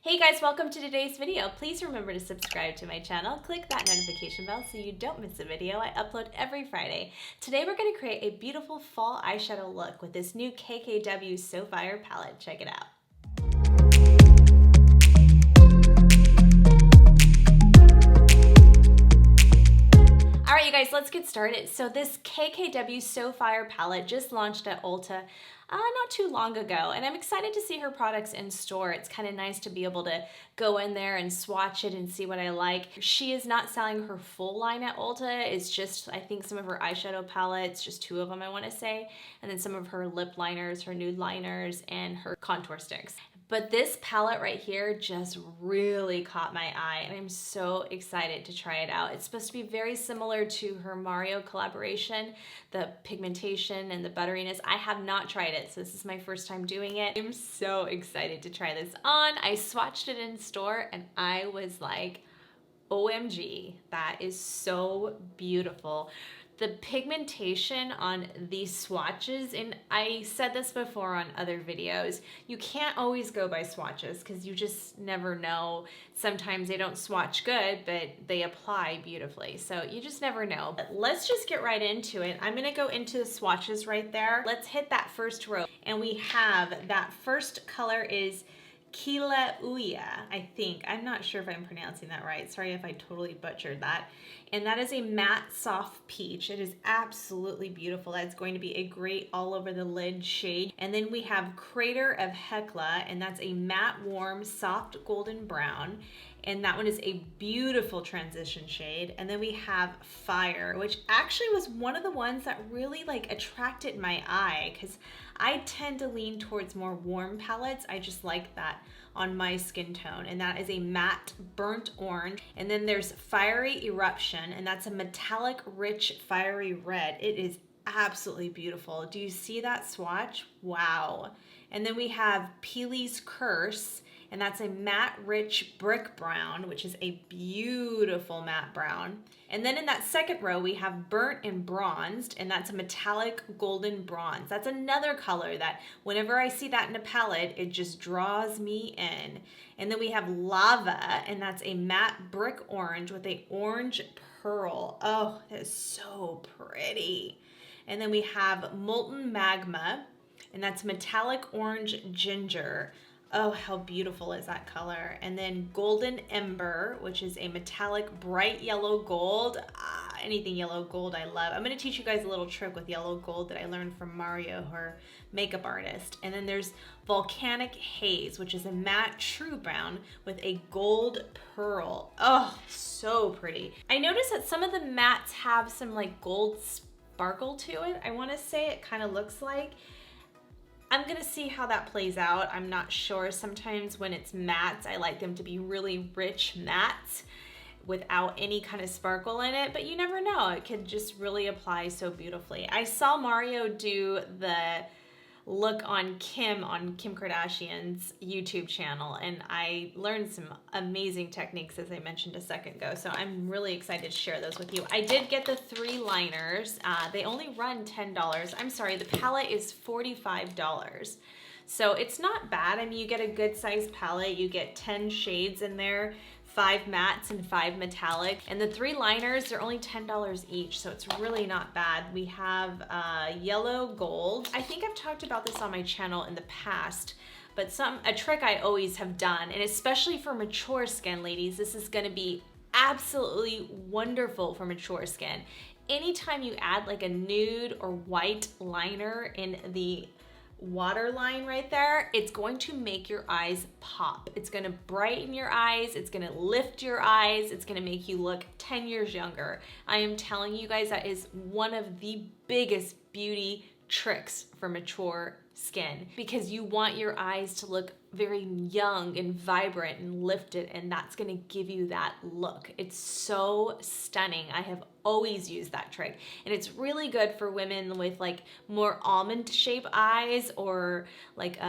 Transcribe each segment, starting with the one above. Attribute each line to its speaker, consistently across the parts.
Speaker 1: Hey guys, welcome to today's video. Please remember to subscribe to my channel. Click that notification bell so you don't miss a video. I upload every Friday. Today we're going to create a beautiful fall eyeshadow look with this new KKW SOOO FIRE palette. Check it out. Alright you guys, let's get started. So this KKW SOOO FIRE palette just launched at Ulta not too long ago, and I'm excited to see her products in store. It's kind of nice to be able to go in there and swatch it and see what I like. She is not selling her full line at Ulta. It's just, I think, some of her eyeshadow palettes, just two of them I want to say, and then some of her lip liners, her nude liners, and her contour sticks. But this palette right here just really caught my eye, and I'm so excited to try it out. It's supposed to be very similar to her Mario collaboration, the pigmentation and the butteriness. I have not tried it, so this is my first time doing it. I'm so excited to try this on. I swatched it in store and I was like, OMG, that is so beautiful. The pigmentation on these swatches, and I said this before on other videos, you can't always go by swatches because you just never know. Sometimes they don't swatch good, but they apply beautifully. So you just never know. But let's just get right into it. I'm gonna go into the swatches right there. Let's hit that first row. And we have that first color is KKW, I think. I'm not sure if I'm pronouncing that right. Sorry if I totally butchered that. And that is a matte soft peach. It is absolutely beautiful. That's going to be a great all over the lid shade. And then we have Crater of Hecla, and that's a matte warm soft golden brown. And that one is a beautiful transition shade. And then we have Fire, which actually was one of the ones that really like attracted my eye because I tend to lean towards more warm palettes. I just like that on my skin tone. And that is a matte burnt orange. And then there's Fiery Eruption, and that's a metallic rich fiery red. It is absolutely beautiful. Do you see that swatch? Wow. And then we have p.louise Curse, and that's a matte rich brick brown, which is a beautiful matte brown. And then in that second row, we have Burnt and Bronzed, and that's a metallic golden bronze. That's another color that whenever I see that in a palette, it just draws me in. And then we have Lava, and that's a matte brick orange with a orange pearl. Oh, that is so pretty. And then we have Molten Magma, and that's metallic orange ginger. Oh, how beautiful is that color. And then Golden Ember, which is a metallic bright yellow gold. Anything yellow gold I love. I'm gonna teach you guys a little trick with yellow gold that I learned from Mario, her makeup artist. And then there's Volcanic Haze, which is a matte true brown with a gold pearl. Oh, so pretty. I noticed that some of the mattes have some like gold sparkle to it. I wanna say it kind of looks like. I'm gonna see how that plays out. I'm not sure. Sometimes when it's mattes, I like them to be really rich mattes without any kind of sparkle in it, but you never know. It could just really apply so beautifully. I saw Mario do the look on Kim Kardashian's YouTube channel, and I learned some amazing techniques, as I mentioned a second ago, so I'm really excited to share those with you. I did get the 3 liners. They only run $10. I'm sorry, the palette is $45. So it's not bad. I mean, you get a good sized palette. You get 10 shades in there, 5 mattes and 5 metallic. And the 3 liners, they're only $10 each, so it's really not bad. We have yellow gold. I think I've talked about this on my channel in the past, but a trick I always have done, and especially for mature skin, ladies, this is gonna be absolutely wonderful for mature skin. Anytime you add like a nude or white liner in the waterline right there, it's going to make your eyes pop. It's going to brighten your eyes. It's going to lift your eyes. It's going to make you look 10 years younger. I am telling you guys, that is one of the biggest beauty tricks for mature skin, because you want your eyes to look very young and vibrant and lifted, and that's going to give you that look. It's so stunning. I have always used that trick, and it's really good for women with like more almond shape eyes or like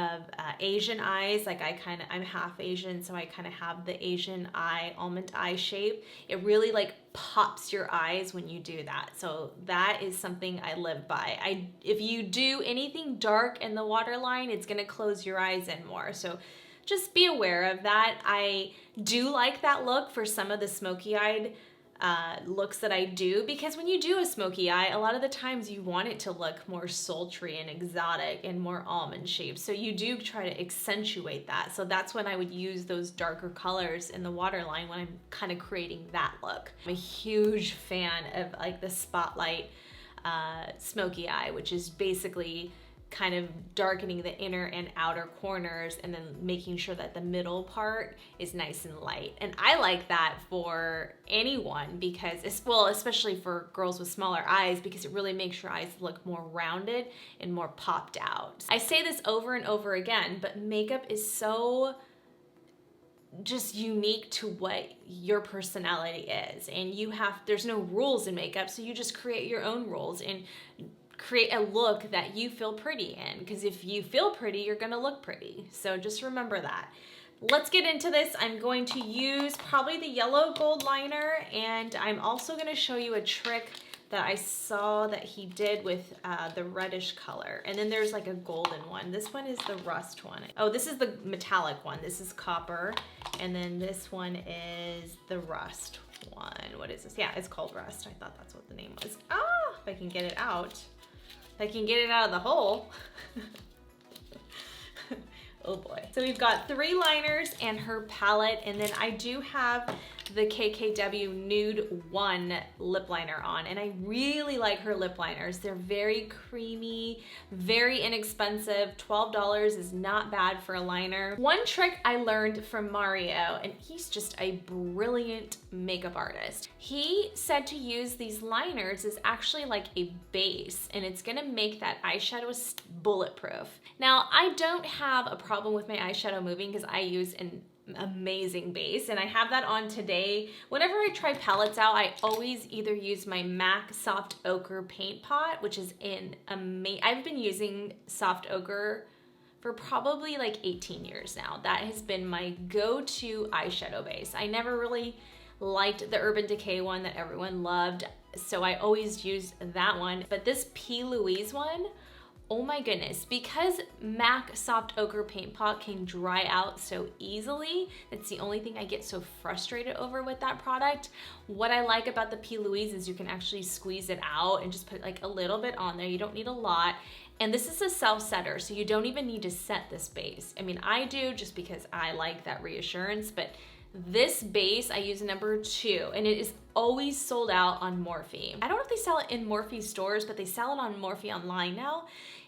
Speaker 1: Asian eyes. Like I'm half Asian, so I kind of have the Asian eye, almond eye shape. It really like pops your eyes when you do that. So that is something I live by. If you do anything dark in the waterline, it's gonna close your eyes in more. So just be aware of that. I do like that look for some of the smoky-eyed looks that I do, because when you do a smoky eye, a lot of the times you want it to look more sultry and exotic and more almond shaped. So you do try to accentuate that. So that's when I would use those darker colors in the waterline when I'm kind of creating that look. I'm a huge fan of like the spotlight smoky eye, which is basically kind of darkening the inner and outer corners and then making sure that the middle part is nice and light. And I like that for anyone because it's, well, especially for girls with smaller eyes, because it really makes your eyes look more rounded and more popped out. I say this over and over again, but makeup is so just unique to what your personality is, and there's no rules in makeup, so you just create your own rules and create a look that you feel pretty in, because if you feel pretty, you're gonna look pretty. So just remember that. Let's get into this. I'm going to use probably the yellow gold liner, and I'm also gonna show you a trick that I saw that he did with the reddish color. And then there's like a golden one. This one is the rust one. Oh, this is the metallic one. This is copper. And then this one is the rust one. What is this? Yeah, it's called rust. I thought that's what the name was. Ah, if I can get it out. If I can get it out of the hole. Oh boy. So we've got 3 liners and her palette, and then I do have the KKW Nude 1 lip liner on, and I really like her lip liners. They're very creamy, very inexpensive. $12 is not bad for a liner. One trick I learned from Mario, and he's just a brilliant makeup artist. He said to use these liners as actually like a base, and it's gonna make that eyeshadow bulletproof. Now, I don't have a problem with my eyeshadow moving because I use an amazing base, and I have that on today. Whenever I try palettes out, I always either use my MAC Soft Ochre paint pot, which is I've been using Soft Ochre for probably like 18 years now. That has been my go-to eyeshadow base. I never really liked the Urban Decay one that everyone loved, so I always used that one. But this p.louise one, oh my goodness, because MAC Soft Ochre Paint Pot can dry out so easily, that's the only thing I get so frustrated over with that product. What I like about the p.louise is you can actually squeeze it out and just put like a little bit on there. You don't need a lot. And this is a self-setter, so you don't even need to set this base. I mean, I do just because I like that reassurance, but this base I use number 2, and it is always sold out on Morphe. I don't know if they sell it in Morphe stores, but they sell it on Morphe online now.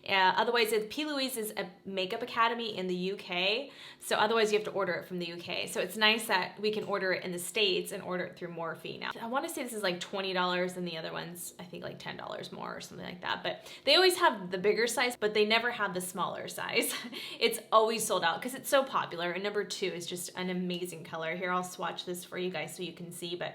Speaker 1: Otherwise, p.louise is a makeup academy in the UK, so otherwise you have to order it from the UK. So it's nice that we can order it in the States and order it through Morphe now. I want to say this is like $20, and the other one's I think like $10 more or something like that. But they always have the bigger size, but they never have the smaller size. It's always sold out because it's so popular. And number 2 is just an amazing color. Here, I'll swatch this for you guys so you can see, but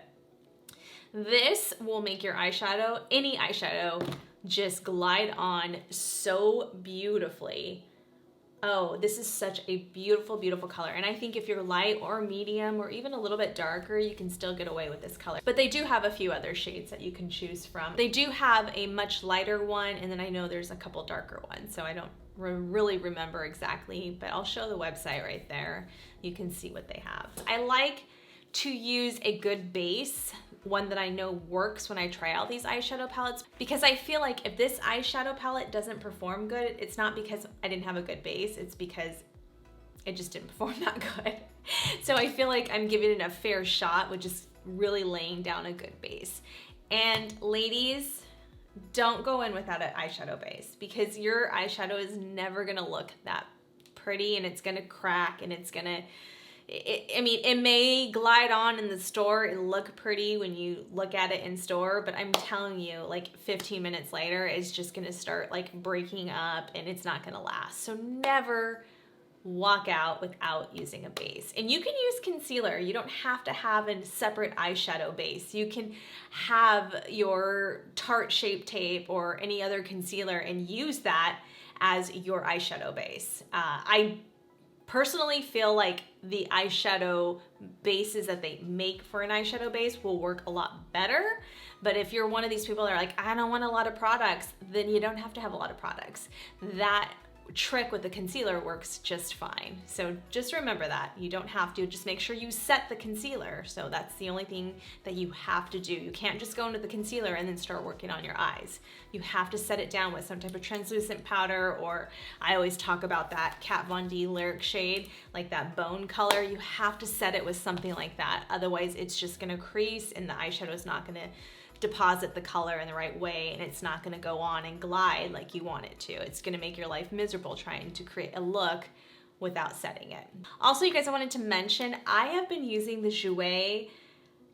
Speaker 1: this will make your eyeshadow, any eyeshadow, just glide on so beautifully. Oh, this is such a beautiful, beautiful color. And I think if you're light or medium or even a little bit darker, you can still get away with this color. But they do have a few other shades that you can choose from. They do have a much lighter one, and then I know there's a couple darker ones, so I don't really remember exactly, but I'll show the website right there. You can see what they have. I like to use a good base, one that I know works when I try out these eyeshadow palettes, because I feel like if this eyeshadow palette doesn't perform good, it's not because I didn't have a good base, it's because it just didn't perform that good. So I feel like I'm giving it a fair shot with just really laying down a good base. And ladies, don't go in without an eyeshadow base, because your eyeshadow is never gonna look that pretty, and it's gonna crack, and it's gonna, I mean, it may glide on in the store and look pretty when you look at it in store, but I'm telling you, like 15 minutes later, it's just gonna start like breaking up and it's not gonna last. So never walk out without using a base. And you can use concealer. You don't have to have a separate eyeshadow base. You can have your Tarte Shape Tape or any other concealer and use that as your eyeshadow base. I personally feel like the eyeshadow bases that they make for an eyeshadow base will work a lot better. But if you're one of these people that are like, I don't want a lot of products, then you don't have to have a lot of products. That trick with the concealer works just fine. So just remember that. You don't have to, just make sure you set the concealer. So that's the only thing that you have to do. You can't just go into the concealer and then start working on your eyes. You have to set it down with some type of translucent powder, or I always talk about that Kat Von D Lyric shade, like that bone color. You have to set it with something like that. Otherwise it's just gonna crease and the eyeshadow is not gonna deposit the color in the right way, and it's not gonna go on and glide like you want it to. It's gonna make your life miserable trying to create a look without setting it. Also, you guys, I wanted to mention, I have been using the JOUER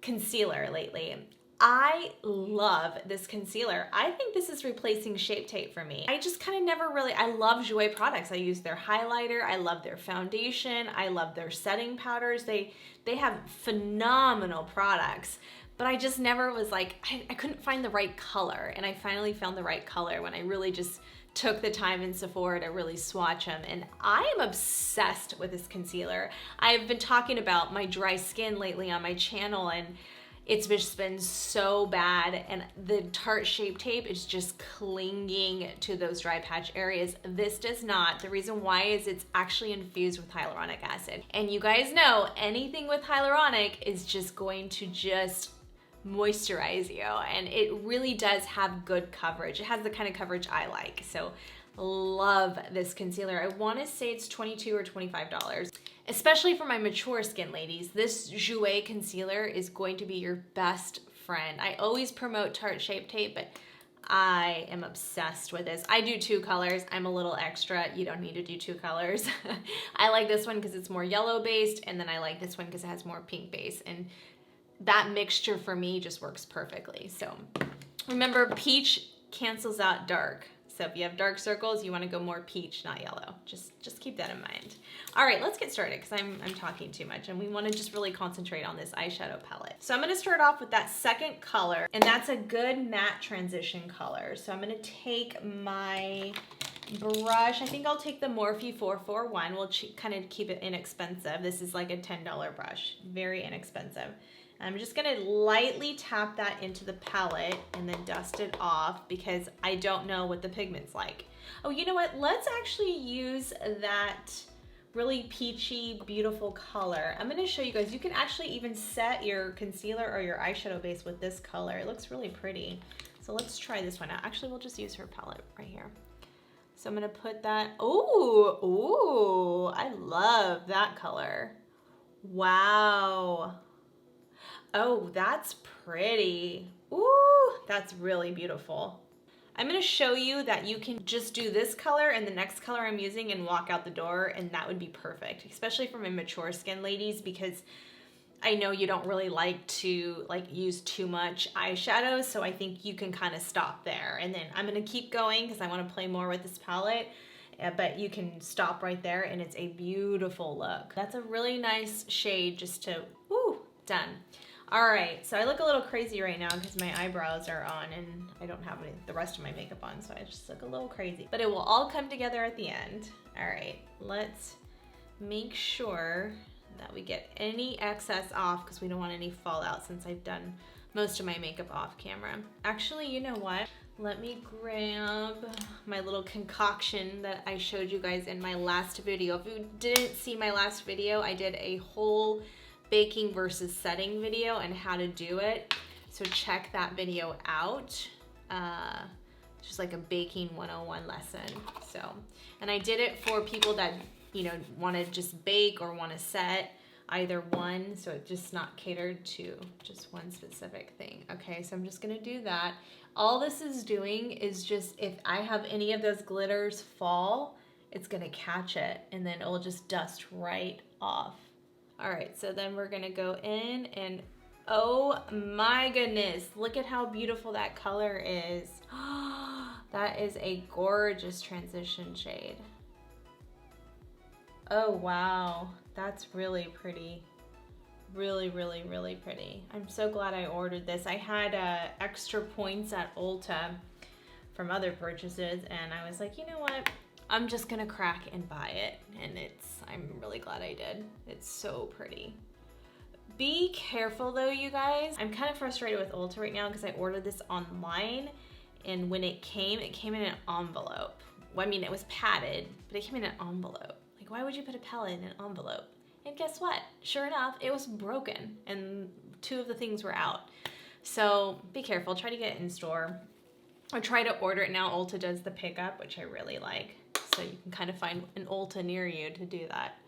Speaker 1: concealer lately. I love this concealer. I think this is replacing Shape Tape for me. I just kind of never really, I love JOUER products. I use their highlighter, I love their foundation, I love their setting powders. They have phenomenal products. But I just never was like, I couldn't find the right color. And I finally found the right color when I really just took the time in Sephora to really swatch them. And I am obsessed with this concealer. I've been talking about my dry skin lately on my channel, and it's just been so bad. And the Tarte Shape Tape is just clinging to those dry patch areas. This does not. The reason why is it's actually infused with hyaluronic acid. And you guys know anything with hyaluronic is just going to just moisturize you, and it really does have good coverage. It has the kind of coverage I like. So love this concealer. I want to say it's $22 or $25. Especially for my mature skin ladies, this JOUER concealer is going to be your best friend. I always promote Tarte Shape Tape, but I am obsessed with this. I do 2 colors. I'm a little extra. You don't need to do 2 colors. I like this one because it's more yellow based, and then I like this one because it has more pink base, and that mixture for me just works perfectly. So remember, peach cancels out dark. So if you have dark circles, you want to go more peach, not yellow. Just keep that in mind. All right, let's get started because I'm talking too much, and we want to just really concentrate on this eyeshadow palette. So I'm going to start off with that second color, and that's a good matte transition color. So I'm going to take my brush. I think I'll take the Morphe 441. We'll kind of keep it inexpensive. This is like a $10 brush, very inexpensive. I'm just gonna lightly tap that into the palette and then dust it off because I don't know what the pigment's like. Oh, you know what? Let's actually use that really peachy, beautiful color. I'm gonna show you guys, you can actually even set your concealer or your eyeshadow base with this color. It looks really pretty. So let's try this one out. Actually, we'll just use her palette right here. So I'm gonna put that, ooh, I love that color. Wow. Oh, that's pretty. Ooh, that's really beautiful. I'm gonna show you that you can just do this color and the next color I'm using and walk out the door, and that would be perfect, especially for my mature skin ladies, because I know you don't really like to use too much eyeshadow, so I think you can kind of stop there. And then I'm gonna keep going because I wanna play more with this palette, but you can stop right there and it's a beautiful look. That's a really nice shade just to, woo, done. All right, so I look a little crazy right now because my eyebrows are on and I don't have the rest of my makeup on, so I just look a little crazy. But it will all come together at the end. All right, let's make sure that we get any excess off because we don't want any fallout since I've done most of my makeup off camera. Actually, you know what? Let me grab my little concoction that I showed you guys in my last video. If you didn't see my last video, I did a whole baking versus setting video and how to do it. So check that video out. Just like a baking 101 lesson. So, and I did it for people that, you know, want to just bake or want to set either one. So it's just not catered to just one specific thing. Okay, so I'm just going to do that. All this is doing is just, if I have any of those glitters fall, it's going to catch it and then it will just dust right off. All right, so then we're gonna go in and oh my goodness, look at how beautiful that color is. That is a gorgeous transition shade. Oh wow, that's really pretty. Really, really, really pretty. I'm so glad I ordered this. I had extra points at Ulta from other purchases and I was like, you know what? I'm just gonna crack and buy it, and I'm really glad I did. It's so pretty. Be careful though, you guys. I'm kind of frustrated with Ulta right now because I ordered this online, and when it came in an envelope, well, I mean, it was padded, but it came in an envelope. Like, why would you put a palette in an envelope? And guess what? Sure enough, it was broken and 2 of the things were out. So be careful, try to get it in store. Or try to order it now. Ulta does the pickup, which I really like. So you can kind of find an Ulta near you to do that.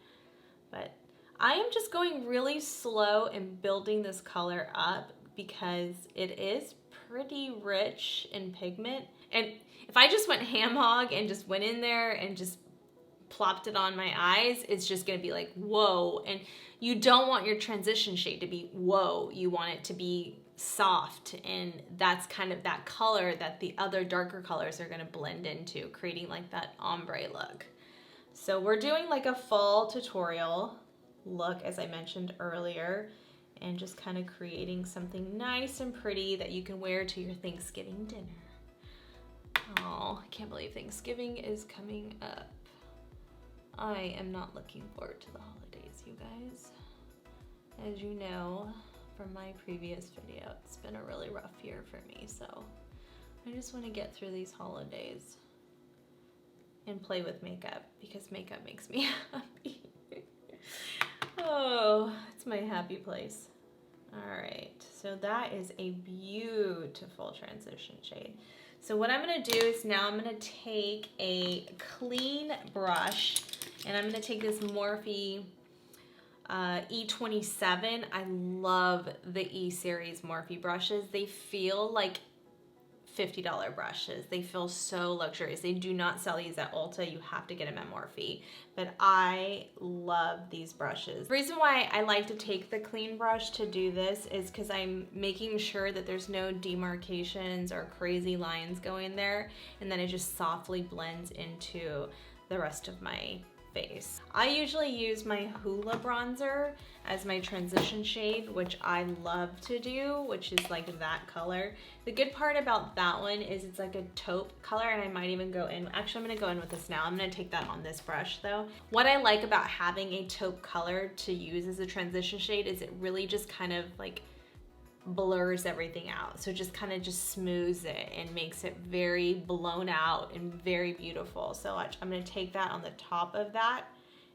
Speaker 1: But I am just going really slow in building this color up because it is pretty rich in pigment. And if I just went ham hog and just went in there and just plopped it on my eyes, it's just gonna be like, whoa. And you don't want your transition shade to be whoa. You want it to be soft, and that's kind of that color that the other darker colors are gonna blend into, creating like that ombre look. So we're doing like a fall tutorial look, as I mentioned earlier, and just kind of creating something nice and pretty that you can wear to your Thanksgiving dinner. Oh, I can't believe Thanksgiving is coming up. I am not looking forward to the holidays, you guys. As you know from my previous video, it's been a really rough year for me, so I just want to get through these holidays and play with makeup because makeup makes me happy. Oh, it's my happy place. All right, so that is a beautiful transition shade. So what I'm gonna do is now I'm gonna take a clean brush and I'm gonna take this Morphe E27. I love the E series Morphe brushes. They feel like $50 brushes. They feel so luxurious. They do not sell these at Ulta. You have to get them at Morphe. But I love these brushes. The reason why I like to take the clean brush to do this is because I'm making sure that there's no demarcations or crazy lines going there, and then it just softly blends into the rest of my face. I usually use my Hoola bronzer as my transition shade, which I love to do, which is like that color. The good part about that one is it's like a taupe color, and I might even go in, actually I'm gonna go in with this now. I'm gonna take that on this brush though. What I like about having a taupe color to use as a transition shade is it really just kind of like blurs everything out. So it just kind of just smooths it and makes it very blown out and very beautiful. So I'm going to take that on the top of that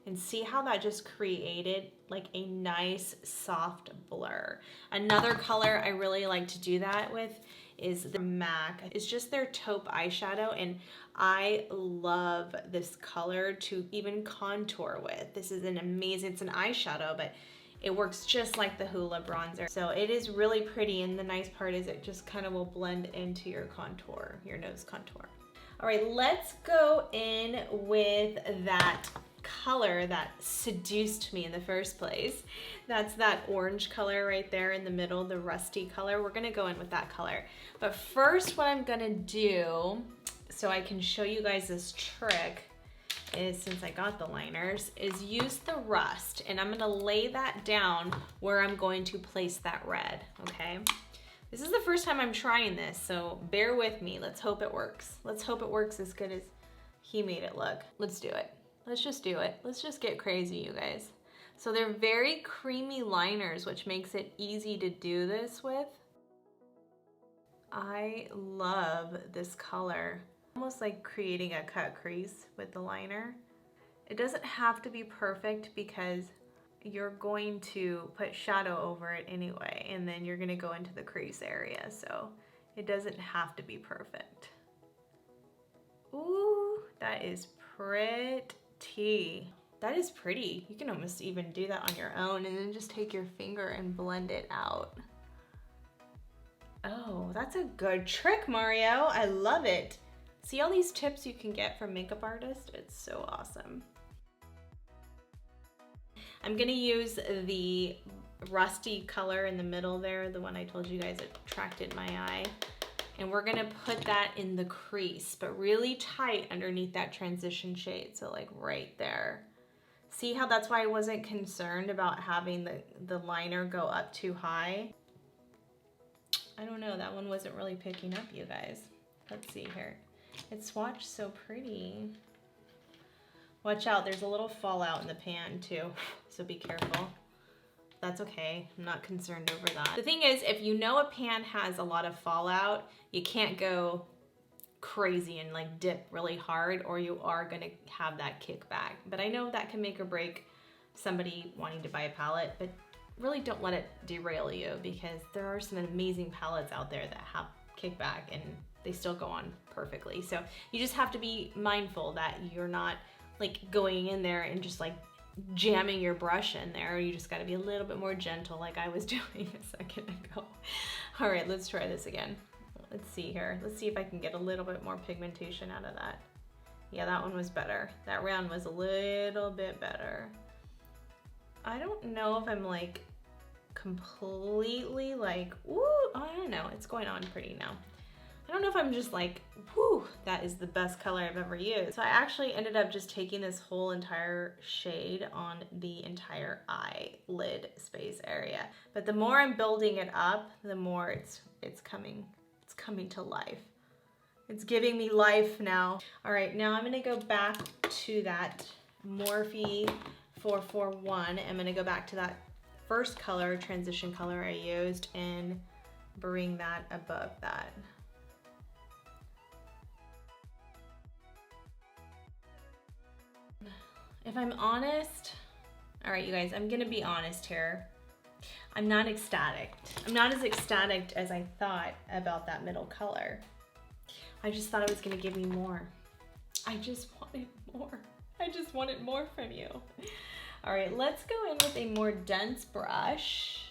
Speaker 1: and see how that just created like a nice soft blur. Another color I really like to do that with is the MAC. It's just their taupe eyeshadow, and I love this color to even contour with. This is an amazing, it's an eyeshadow, but it works just like the Hoola bronzer. So it is really pretty, and the nice part is it just kind of will blend into your contour, your nose contour. All right, let's go in with that color that seduced me in the first place. That's that orange color right there in the middle, the rusty color. We're gonna go in with that color. But first, what I'm gonna do, so I can show you guys this trick, is, since I got the liners, is use the rust, and I'm gonna lay that down where I'm going to place that red, okay? This is the first time I'm trying this, so bear with me. Let's hope it works. Let's hope it works as good as he made it look. Let's do it. Let's just do it. Let's just get crazy, you guys. So they're very creamy liners, which makes it easy to do this with. I love this color. Almost like creating a cut crease with the liner. It doesn't have to be perfect because you're going to put shadow over it anyway, and then you're gonna go into the crease area, so it doesn't have to be perfect. Ooh, that is pretty. That is pretty. You can almost even do that on your own and then just take your finger and blend it out. Oh, that's a good trick, Mario. I love it. See all these tips you can get from makeup artists? It's so awesome. I'm gonna use the rusty color in the middle there, the one I told you guys attracted my eye. And we're gonna put that in the crease, but really tight underneath that transition shade, so like right there. See how that's why I wasn't concerned about having the liner go up too high? I don't know, that one wasn't really picking up, you guys. Let's see here. It swatched so pretty. Watch out, there's a little fallout in the pan too, so be careful. That's okay, I'm not concerned over that. The thing is, if you know a pan has a lot of fallout, you can't go crazy and like dip really hard, or you are gonna have that kickback. But I know that can make or break somebody wanting to buy a palette, but really don't let it derail you, because there are some amazing palettes out there that have kickback and they still go on perfectly. So you just have to be mindful that you're not like going in there and just like jamming your brush in there. You just got to be a little bit more gentle, like I was doing a second ago. All right, let's try this again. Let's see here. Let's see if I can get a little bit more pigmentation out of that. Yeah, that one was better. That round was a little bit better. I don't know if I'm like completely like, ooh, I don't know. It's going on pretty now. I don't know if I'm just like, whew, that is the best color I've ever used. So I actually ended up just taking this whole entire shade on the entire eyelid space area. But the more I'm building it up, the more it's coming to life. It's giving me life now. All right, now I'm gonna go back to that Morphe 441. I'm gonna go back to that first color, transition color I used, and bring that above that. If I'm honest, all right, you guys, I'm gonna be honest here. I'm not ecstatic. I'm not as ecstatic as I thought about that middle color. I just thought it was gonna give me more. I just wanted more. I just wanted more from you. All right, let's go in with a more dense brush.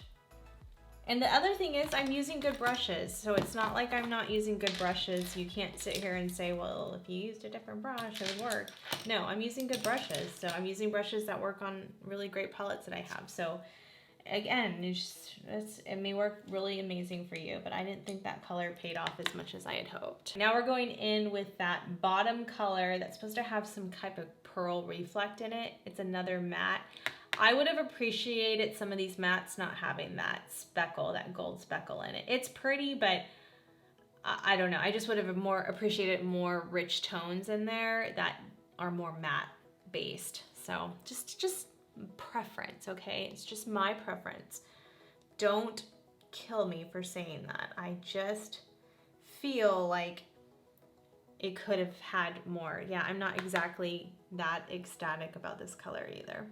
Speaker 1: And the other thing is I'm using good brushes, so it's not like I'm not using good brushes. You can't sit here and say, well, if you used a different brush, it would work. No, I'm using good brushes. So I'm using brushes that work on really great palettes that I have. So again, it may work really amazing for you, but I didn't think that color paid off as much as I had hoped. Now we're going in with that bottom color that's supposed to have some type of pearl reflect in it. It's another matte. I would have appreciated some of these mattes not having that speckle, that gold speckle in it. It's pretty, but I don't know. I just would have more appreciated more rich tones in there that are more matte based. So just preference, okay? It's just my preference. Don't kill me for saying that. I just feel like it could have had more. Yeah, I'm not exactly that ecstatic about this color either.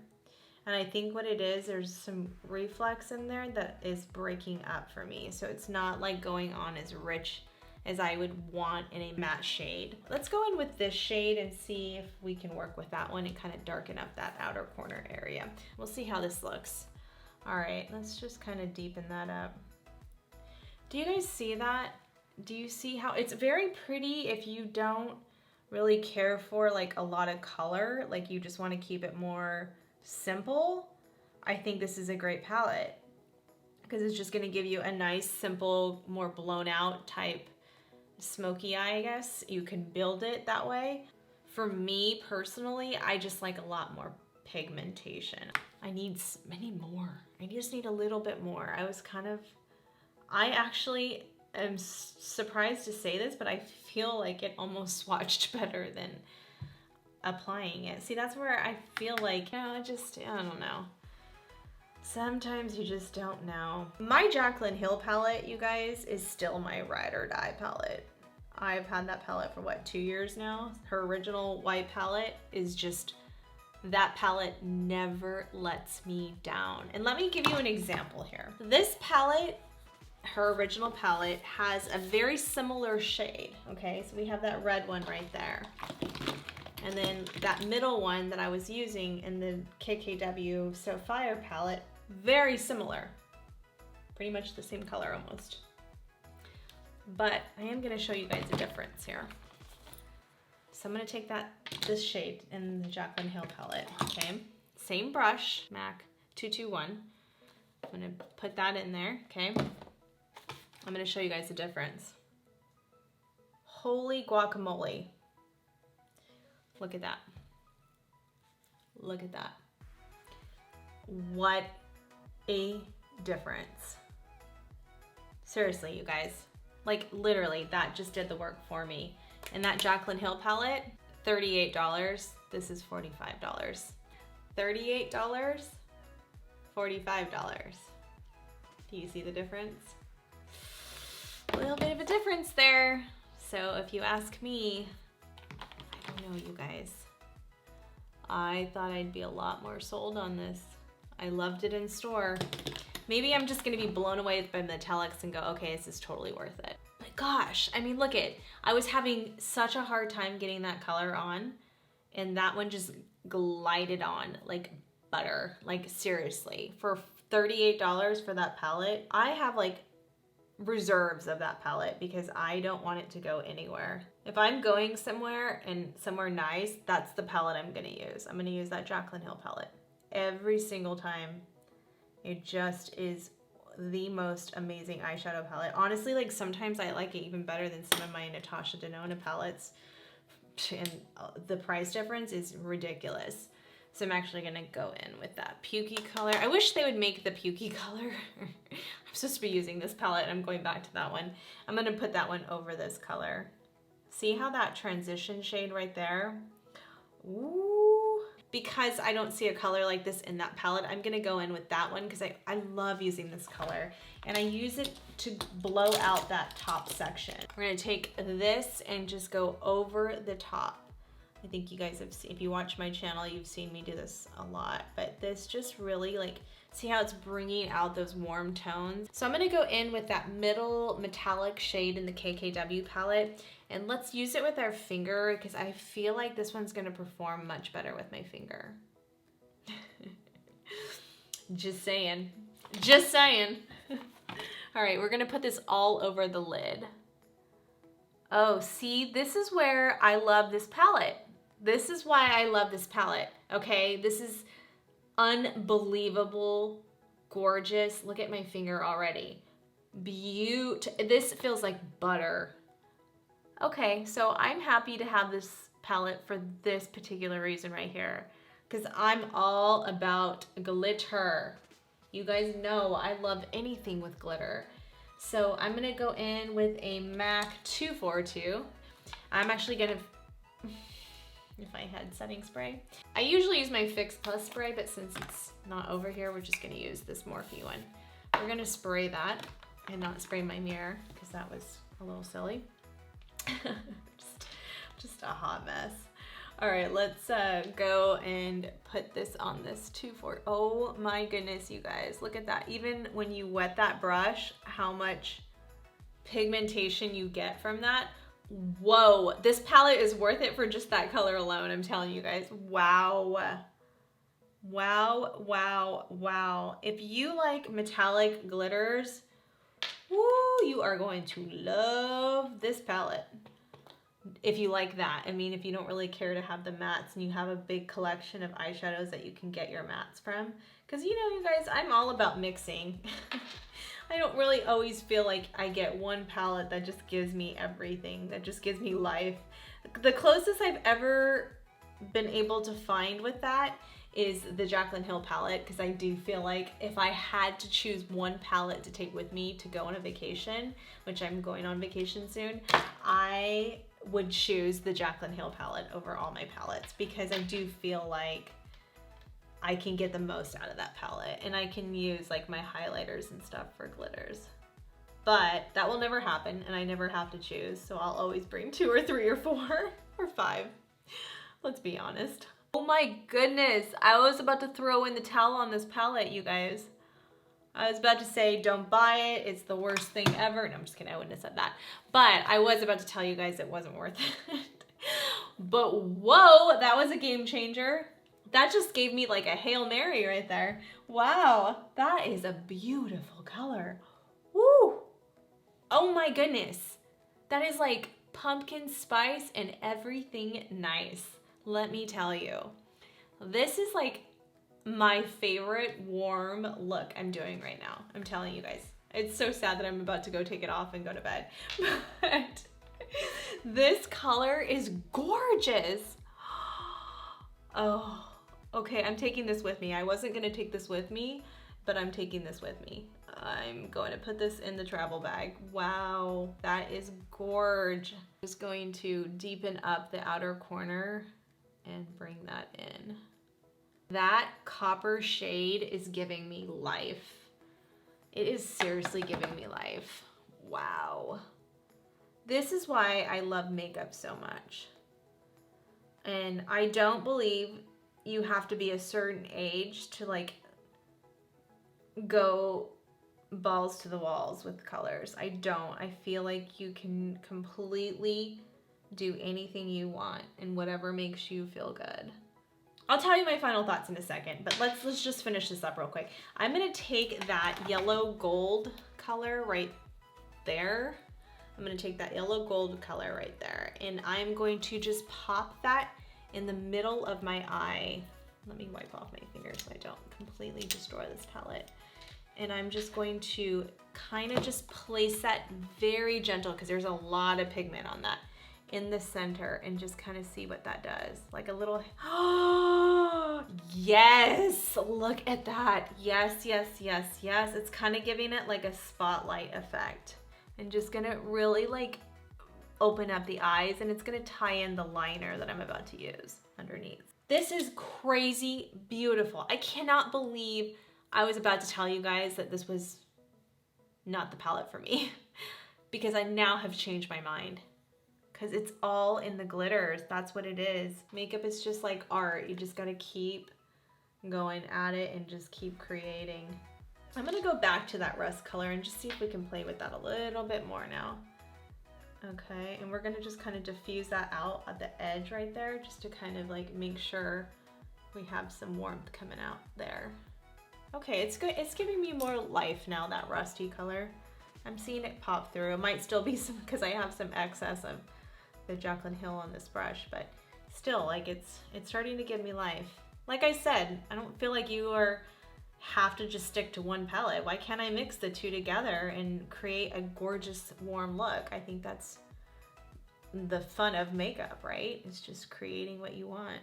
Speaker 1: And I think what it is, there's some reflex in there that is breaking up for me. So it's not like going on as rich as I would want in a matte shade. Let's go in with this shade and see if we can work with that one and kind of darken up that outer corner area. We'll see how this looks. All right, let's just kind of deepen that up. Do you guys see that? Do you see how it's very pretty if you don't really care for like a lot of color, like you just want to keep it more simple? I think this is a great palette because it's just going to give you a nice, simple, more blown out type smoky eye, I guess. You can build it that way. For me personally, I just like a lot more pigmentation. I need more. I just need a little bit more. I actually am surprised to say this, but I feel like it almost swatched better than applying it. See, that's where I feel like, you know, I don't know. Sometimes you just don't know. My Jaclyn Hill palette, you guys, is still my ride or die palette. I've had that palette for what, 2 years now? Her original white palette is just, that palette never lets me down. And let me give you an example here. This palette, her original palette, has a very similar shade, okay? So we have that red one right there. And then that middle one that I was using in the KKW SOOO Fire palette, very similar. Pretty much the same color almost. But I am gonna show you guys a difference here. So I'm gonna take this shade in the Jaclyn Hill palette, okay? Same brush, MAC 221. I'm gonna put that in there, okay? I'm gonna show you guys the difference. Holy guacamole. Look at that. Look at that. What a difference. Seriously, you guys. Like literally, that just did the work for me. And that Jaclyn Hill palette, $38. This is $45. $38, $45. Do you see the difference? A little bit of a difference there. So if you ask me, I don't know, you guys. I thought I'd be a lot more sold on this. I loved it in store. Maybe I'm just gonna be blown away by the metallics and go, okay, this is totally worth it. But gosh, I mean, look it. I was having such a hard time getting that color on, and that one just glided on like butter. Like seriously, for $38 for that palette, I have like reserves of that palette because I don't want it to go anywhere. If I'm going somewhere and somewhere nice, that's the palette I'm gonna use. I'm gonna use that Jaclyn Hill palette every single time. It just is the most amazing eyeshadow palette. Honestly, like sometimes I like it even better than some of my Natasha Denona palettes, and the price difference is ridiculous. So I'm actually gonna go in with that Pukey color. I wish they would make the Pukey color. I'm supposed to be using this palette and I'm going back to that one. I'm gonna put that one over this color. See how that transition shade right there? Ooh. Because I don't see a color like this in that palette, I'm gonna go in with that one because I love using this color. And I use it to blow out that top section. We're gonna take this and just go over the top. I think you guys have seen, if you watch my channel, you've seen me do this a lot, but this just really like, see how it's bringing out those warm tones? So I'm gonna go in with that middle metallic shade in the KKW palette, and let's use it with our finger because I feel like this one's gonna perform much better with my finger. Just saying, just saying. All right, we're gonna put this all over the lid. Oh, see, this is where I love this palette. This is why I love this palette, okay? This is unbelievable, gorgeous. Look at my finger already. This feels like butter. Okay, so I'm happy to have this palette for this particular reason right here, because I'm all about glitter. You guys know I love anything with glitter. So I'm gonna go in with a MAC 242. I'm actually gonna, if I had setting spray. I usually use my Fix Plus spray, but since it's not over here, we're just gonna use this Morphe one. We're gonna spray that and not spray my mirror because that was a little silly. just a hot mess. All right, let's go and put this on this 240. Oh my goodness, you guys, look at that. Even when you wet that brush, how much pigmentation you get from that. Whoa, this palette is worth it for just that color alone, I'm telling you guys. Wow. Wow, wow, wow. If you like metallic glitters, woo, you are going to love this palette. If you like that. I mean, if you don't really care to have the mattes and you have a big collection of eyeshadows that you can get your mattes from. Because you know, you guys, I'm all about mixing. I don't really always feel like I get one palette that just gives me everything, that just gives me life. The closest I've ever been able to find with that is the Jaclyn Hill palette, because I do feel like if I had to choose one palette to take with me to go on a vacation, which I'm going on vacation soon, I would choose the Jaclyn Hill palette over all my palettes, because I do feel like I can get the most out of that palette, and I can use like my highlighters and stuff for glitters. But that will never happen, and I never have to choose, so I'll always bring 2 or 3 or 4 or 5. Let's be honest. Oh my goodness, I was about to throw in the towel on this palette, you guys. I was about to say, don't buy it, it's the worst thing ever. No, I'm just kidding, I wouldn't have said that. But I was about to tell you guys it wasn't worth it. But whoa, that was a game changer. That just gave me like a Hail Mary right there. Wow, that is a beautiful color. Woo! Oh my goodness. That is like pumpkin spice and everything nice. Let me tell you. This is like my favorite warm look I'm doing right now. I'm telling you guys. It's so sad that I'm about to go take it off and go to bed. But this color is gorgeous. Oh. Okay, I'm taking this with me. I wasn't gonna take this with me, but I'm taking this with me. I'm going to put this in the travel bag. Wow, that is gorge. Just going to deepen up the outer corner and bring that in. That copper shade is giving me life. It is seriously giving me life. Wow. This is why I love makeup so much. And I don't believe you have to be a certain age to like go balls to the walls with colors. I don't. I feel like you can completely do anything you want and whatever makes you feel good. I'll tell you my final thoughts in a second, but let's just finish this up real quick. I'm gonna take that yellow gold color right there. I'm gonna take that yellow gold color right there, and I'm going to just pop that in the middle of my eye. Let me wipe off my fingers so I don't completely destroy this palette. And I'm just going to kind of just place that very gentle, because there's a lot of pigment on that, in the center, and just kind of see what that does. Like a little, oh, yes, look at that. Yes, yes, yes, yes. It's kind of giving it like a spotlight effect. And just gonna really like open up the eyes, and it's gonna tie in the liner that I'm about to use underneath. This is crazy beautiful. I cannot believe I was about to tell you guys that this was not the palette for me because I now have changed my mind, because it's all in the glitters. That's what it is. Makeup is just like art. You just gotta keep going at it and just keep creating. I'm gonna go back to that rust color and just see if we can play with that a little bit more now. Okay, and we're gonna just kind of diffuse that out at the edge right there, just to kind of like make sure we have some warmth coming out there. Okay, it's good. It's giving me more life now, that rusty color. I'm seeing it pop through. It might still be some, because I have some excess of the Jaclyn Hill on this brush, but still, like it's starting to give me life. Like I said, I don't feel like you have to just stick to one palette. Why can't I mix the two together and create a gorgeous warm look? I think that's the fun of makeup, right? It's just creating what you want.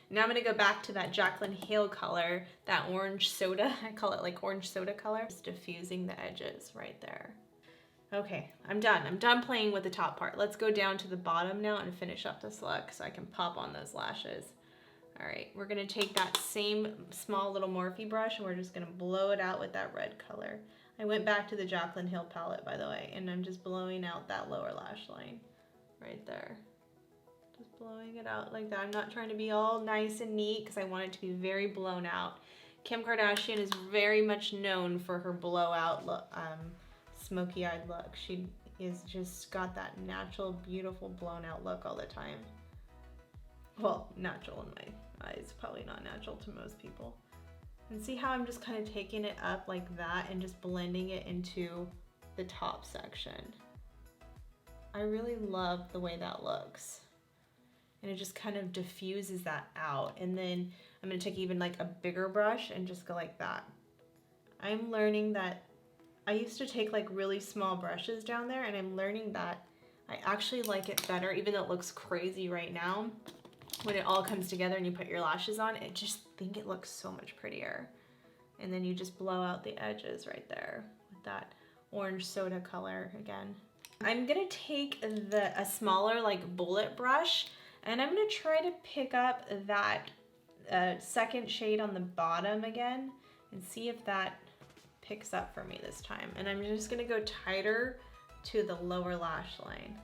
Speaker 1: Now I'm gonna go back to that Jaclyn Hill color, that orange soda. I call it like orange soda color. Just diffusing the edges right there. Okay, I'm done. I'm done playing with the top part. Let's go down to the bottom now and finish up this look so I can pop on those lashes. All right, we're gonna take that same small little Morphe brush and we're just gonna blow it out with that red color. I went back to the Jaclyn Hill palette, by the way, and I'm just blowing out that lower lash line right there. Just blowing it out like that. I'm not trying to be all nice and neat because I want it to be very blown out. Kim Kardashian is very much known for her blowout look, smoky-eyed look. She is just got that natural, beautiful, blown out look all the time. Well, natural in my eyes, probably not natural to most people. And see how I'm just kind of taking it up like that and just blending it into the top section. I really love the way that looks. And it just kind of diffuses that out. And then I'm gonna take even like a bigger brush and just go like that. I'm learning that I used to take like really small brushes down there, and I'm learning that I actually like it better, even though it looks crazy right now. When it all comes together and you put your lashes on, I just think it looks so much prettier. And then you just blow out the edges right there with that orange soda color again. I'm gonna take a smaller like bullet brush, and I'm gonna try to pick up that second shade on the bottom again and see if that picks up for me this time. And I'm just gonna go tighter to the lower lash line.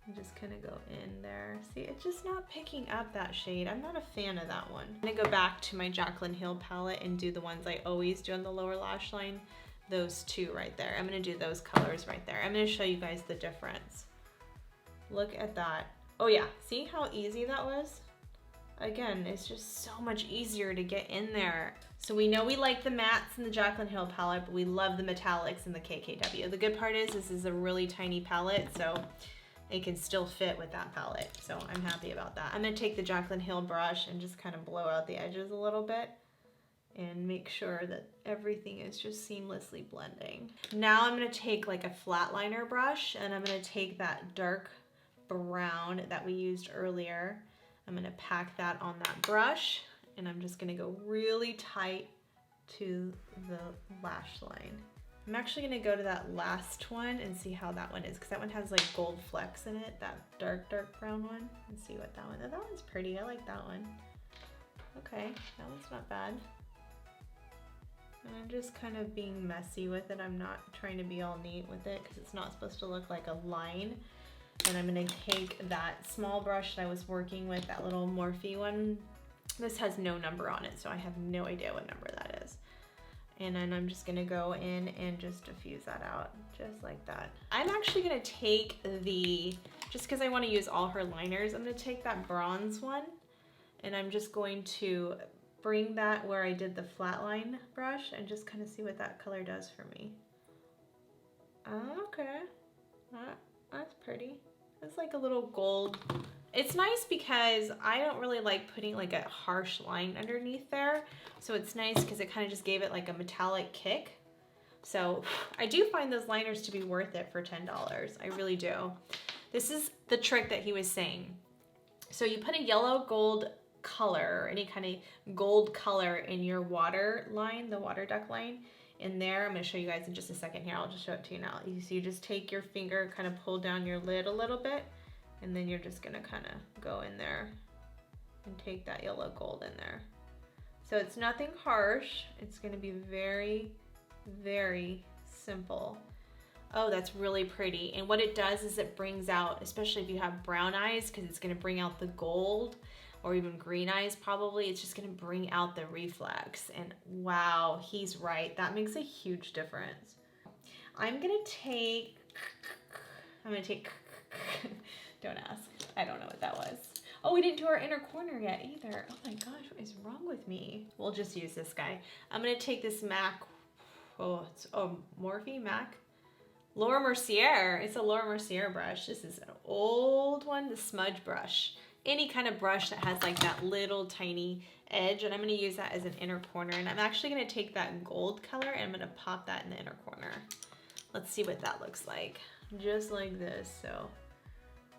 Speaker 1: I'm just gonna go in there. See, it's just not picking up that shade. I'm not a fan of that one. I'm gonna go back to my Jaclyn Hill palette and do the ones I always do on the lower lash line. Those two right there. I'm gonna do those colors right there. I'm gonna show you guys the difference. Look at that. Oh yeah, see how easy that was? Again, it's just so much easier to get in there. So we know we like the mattes in the Jaclyn Hill palette, but we love the metallics in the KKW. The good part is this is a really tiny palette, so it can still fit with that palette. So I'm happy about that. I'm gonna take the Jaclyn Hill brush and just kind of blow out the edges a little bit and make sure that everything is just seamlessly blending. Now I'm gonna take like a flat liner brush, and I'm gonna take that dark brown that we used earlier. I'm gonna pack that on that brush, and I'm just gonna go really tight to the lash line. I'm actually gonna go to that last one and see how that one is, because that one has like gold flecks in it, that dark brown one, and see what that one, oh, that one's pretty, I like that one. Okay, that one's not bad.
Speaker 2: And I'm just kind of being messy with it. I'm not trying to be all neat with it because it's not supposed to look like a line. And I'm gonna take that small brush that I was working with, that little Morphe one. This has no number on it, so I have no idea what number that is. And then I'm just gonna go in and just diffuse that out, just like that. I'm actually gonna take just because I wanna use all her liners, I'm gonna take that bronze one, and I'm just going to bring that where I did the flat line brush and just kind of see what that color does for me. Okay, that's pretty. It's like a little gold. It's nice because I don't really like putting like a harsh line underneath there. So it's nice because it kind of just gave it like a metallic kick. So I do find those liners to be worth it for $10. I really do. This is the trick that he was saying. So you put a yellow gold color, or any kind of gold color in your water line, the water duct line in there. I'm going to show you guys in just a second here. I'll just show it to you now. So you just take your finger, kind of pull down your lid a little bit, and then you're just going to kind of go in there and take that yellow gold in there. So it's nothing harsh. It's going to be very, very simple. Oh, that's really pretty. And what it does is it brings out, especially if you have brown eyes, because it's going to bring out the gold, or even green eyes probably, it's just gonna bring out the reflex. And wow, he's right. That makes a huge difference. I'm gonna take, don't ask. I don't know what that was. Oh, we didn't do our inner corner yet either. Oh my gosh, what is wrong with me? We'll just use this guy. I'm gonna take this MAC, Morphe MAC. Laura Mercier, it's a Laura Mercier brush. This is an old one, the smudge brush. Any kind of brush that has like that little tiny edge, and I'm going to use that as an inner corner. And I'm actually going to take that gold color and I'm going to pop that in the inner corner. Let's see what that looks like. Just like this. So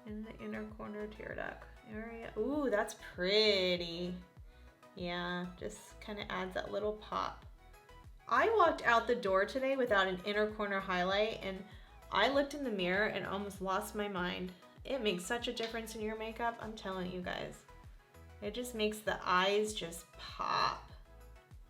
Speaker 2: in the inner corner tear duct area. Ooh, that's pretty. Yeah, just kind of adds that little pop. I walked out the door today without an inner corner highlight, and I looked in the mirror and almost lost my mind. It makes such a difference in your makeup, I'm telling you guys. It just makes the eyes just pop.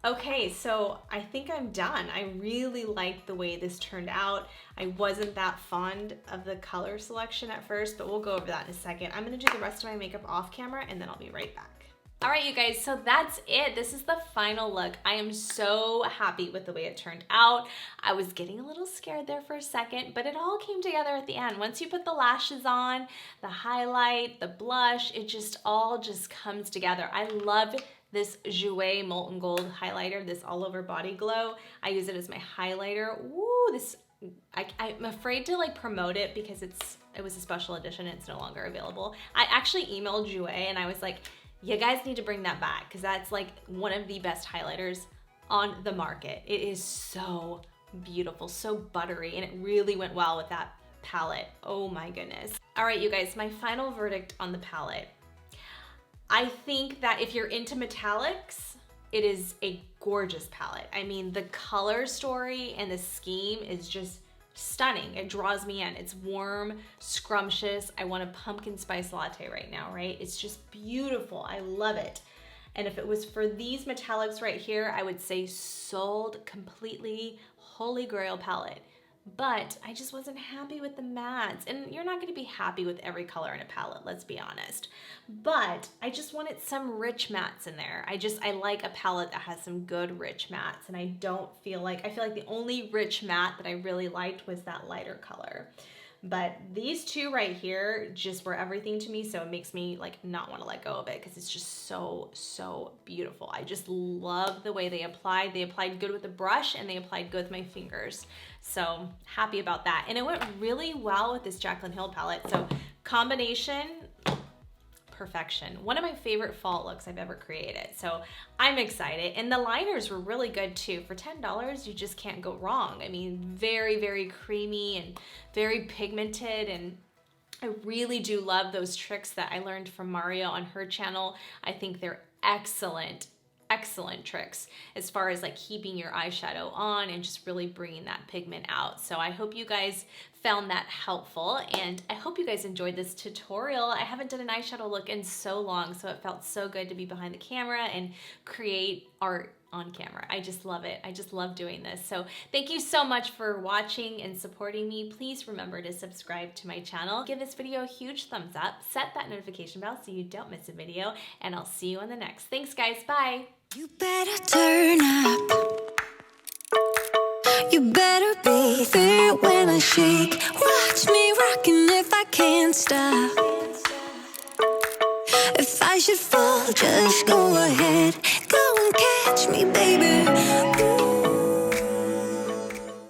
Speaker 2: Okay, so I think I'm done. I really liked the way this turned out. I wasn't that fond of the color selection at first, but we'll go over that in a second. I'm gonna do the rest of my makeup off camera and then I'll be right back. All right, you guys, so that's it. This is the final look. I am so happy with the way it turned out. I was getting a little scared there for a second, but it all came together at the end. Once you put the lashes on, the highlight, the blush, it just all just comes together. I love this JOUER Molten Gold highlighter, this all over body glow. I use it as my highlighter. Ooh, this, I'm afraid to like promote it because it was a special edition and it's no longer available. I actually emailed JOUER and I was like, you guys need to bring that back because that's like one of the best highlighters on the market. It is so beautiful, so buttery, and it really went well with that palette. Oh my goodness. All right, you guys, my final verdict on the palette. I think that if you're into metallics, it is a gorgeous palette. I mean, the color story and the scheme is just stunning. It draws me in. It's warm, scrumptious. I want a pumpkin spice latte right now, right? It's just beautiful. I love it. And if it was for these metallics right here, I would say sold completely, holy grail palette. But I just wasn't happy with the mattes. And you're not going to be happy with every color in a palette, let's be honest. But I just wanted some rich mattes in there. I like a palette that has some good rich mattes. And I feel like the only rich matte that I really liked was that lighter color. But these two right here just were everything to me, so it makes me like not want to let go of it because it's just so, so beautiful. I just love the way they applied. They applied good with the brush and they applied good with my fingers. So happy about that. And it went really well with this Jaclyn Hill palette. So combination, perfection. One of my favorite fall looks I've ever created. So I'm excited. And the liners were really good too. For $10, you just can't go wrong. I mean, very, very creamy and very pigmented. And I really do love those tricks that I learned from Mario on her channel. I think they're excellent, excellent tricks as far as like keeping your eyeshadow on and just really bringing that pigment out. So I hope you guys
Speaker 1: found that helpful, and I hope you guys enjoyed this tutorial. I haven't done an eyeshadow look in so long, so it felt so good to be behind the camera and create art on camera. I just love it. I just love doing this. So thank you so much for watching and supporting me. Please remember to subscribe to my channel. Give this video a huge thumbs up. Set that notification bell so you don't miss a video, and I'll see you on the next. Thanks guys, bye.
Speaker 3: You better turn up. You better be there when I shake. Watch me rocking if I can't stop. If I should fall, just go ahead. Go and catch me, baby.